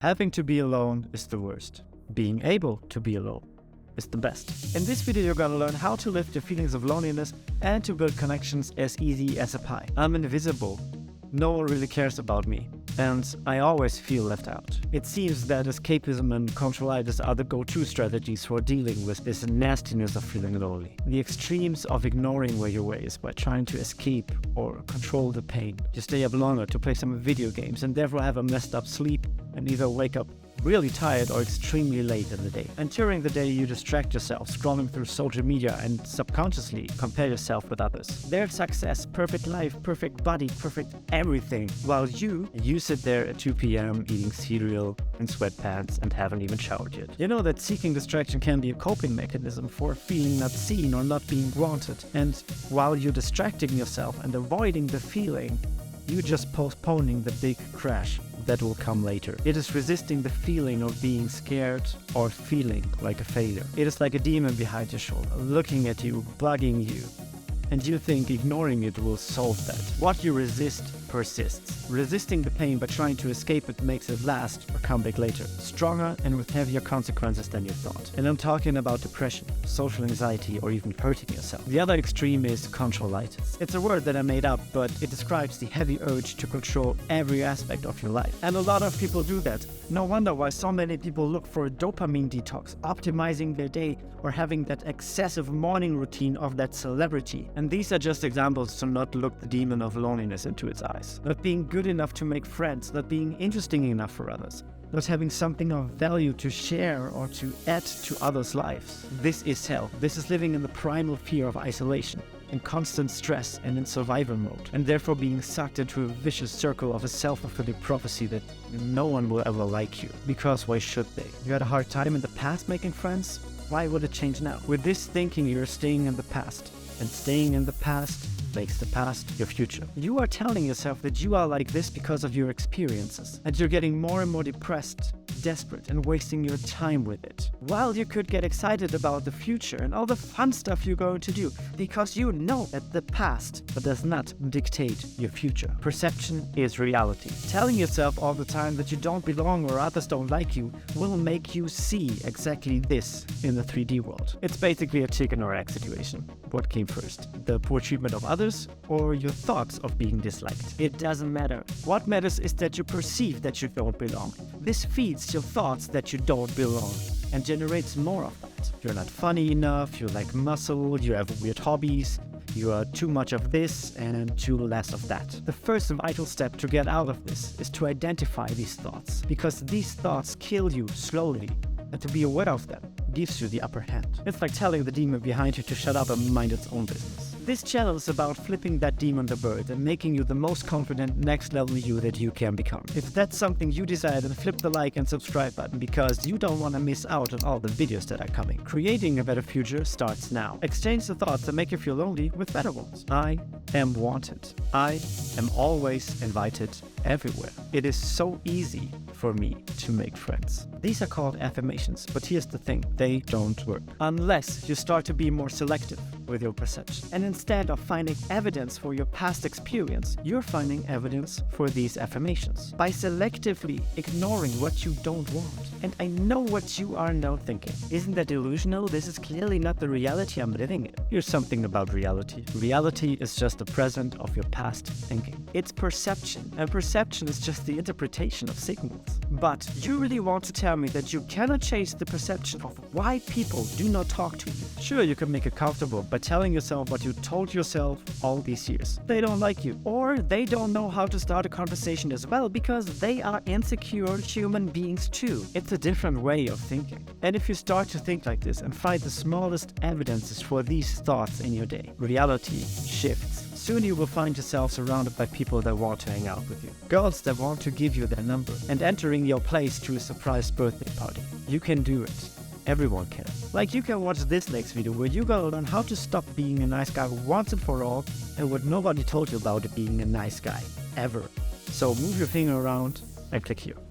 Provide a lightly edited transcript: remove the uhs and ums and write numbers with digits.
Having to be alone is the worst. Being able to be alone is the best. In this video, you're gonna learn how to lift your feelings of loneliness and to build connections as easy as a pie. I'm invisible. No one really cares about me. And I always feel left out. It seems that escapism and Contralitis are the go-to strategies for dealing with this nastiness of feeling lonely. The extremes of ignoring where your way is by trying to escape or control the pain. You stay up longer to play some video games and therefore have a messed up sleep and either wake up really tired or extremely late in the day. And during the day you distract yourself, scrolling through social media and subconsciously compare yourself with others. Their success, perfect life, perfect body, perfect everything, while you sit there at 2 p.m. eating cereal in sweatpants and haven't even showered yet. You know that seeking distraction can be a coping mechanism for feeling not seen or not being wanted. And while you're distracting yourself and avoiding the feeling, you're just postponing the big crash that will come later. It is resisting the feeling of being scared or feeling like a failure. It is like a demon behind your shoulder, looking at you, bugging you, and you think ignoring it will solve that. What you resist persists. Resisting the pain by trying to escape it makes it last or come back later, stronger and with heavier consequences than you thought. And I'm talking about depression, social anxiety, or even hurting yourself. The other extreme is contralitis. It's a word that I made up, but it describes the heavy urge to control every aspect of your life. And a lot of people do that. No wonder why so many people look for a dopamine detox, optimizing their day, or having that excessive morning routine of that celebrity. And these are just examples to not look the demon of loneliness into its eyes. Not being good enough to make friends, not being interesting enough for others, not having something of value to share or to add to others' lives. This is hell. This is living in the primal fear of isolation, in constant stress and in survival mode, and therefore being sucked into a vicious circle of a self-fulfilling prophecy that no one will ever like you. Because why should they? You had a hard time in the past making friends? Why would it change now? With this thinking, you're staying in the past, and staying in the past makes the past your future. You are telling yourself that you are like this because of your experiences, and you're getting more and more depressed, desperate, and wasting your time with it. While you could get excited about the future and all the fun stuff you're going to do, because you know that the past does not dictate your future. Perception is reality. Telling yourself all the time that you don't belong or others don't like you will make you see exactly this in the 3D world. It's basically a chicken or egg situation. What came first? The poor treatment of others or your thoughts of being disliked? It doesn't matter. What matters is that you perceive that you don't belong. This feeds your thoughts that you don't belong and generates more of that. You're not funny enough, you lack muscle, you have weird hobbies, you are too much of this and too less of that. The first vital step to get out of this is to identify these thoughts, because these thoughts kill you slowly, and to be aware of them gives you the upper hand. It's like telling the demon behind you to shut up and mind its own business. This channel is about flipping that demon the bird and making you the most confident next level you that you can become. If that's something you desire, then flip the like and subscribe button, because you don't want to miss out on all the videos that are coming. Creating a better future starts now. Exchange the thoughts that make you feel lonely with better ones. I am wanted. I am always invited everywhere. It is so easy for me to make friends. These are called affirmations, but here's the thing, they don't work unless you start to be more selective with your perception. And instead of finding evidence for your past experience, you're finding evidence for these affirmations by selectively ignoring what you don't want. And I know what you are now thinking. Isn't that delusional? This is clearly not the reality I'm living in. Here's something about reality. Reality is just the present of your past thinking. It's perception, and perception is just the interpretation of signals. But you really want to tell me that you cannot change the perception of why people do not talk to you? Sure, you can make it comfortable by telling yourself what you told yourself all these years. They don't like you, or they don't know how to start a conversation as well because they are insecure human beings too. It's a different way of thinking. And if you start to think like this and find the smallest evidences for these thoughts in your day, reality shifts. Soon you will find yourself surrounded by people that want to hang out with you. Girls that want to give you their number and entering your place to a surprise birthday party. You can do it. Everyone can. Like, you can watch this next video where you gotta learn how to stop being a nice guy once and for all, and what nobody told you about being a nice guy ever. So move your finger around and click here.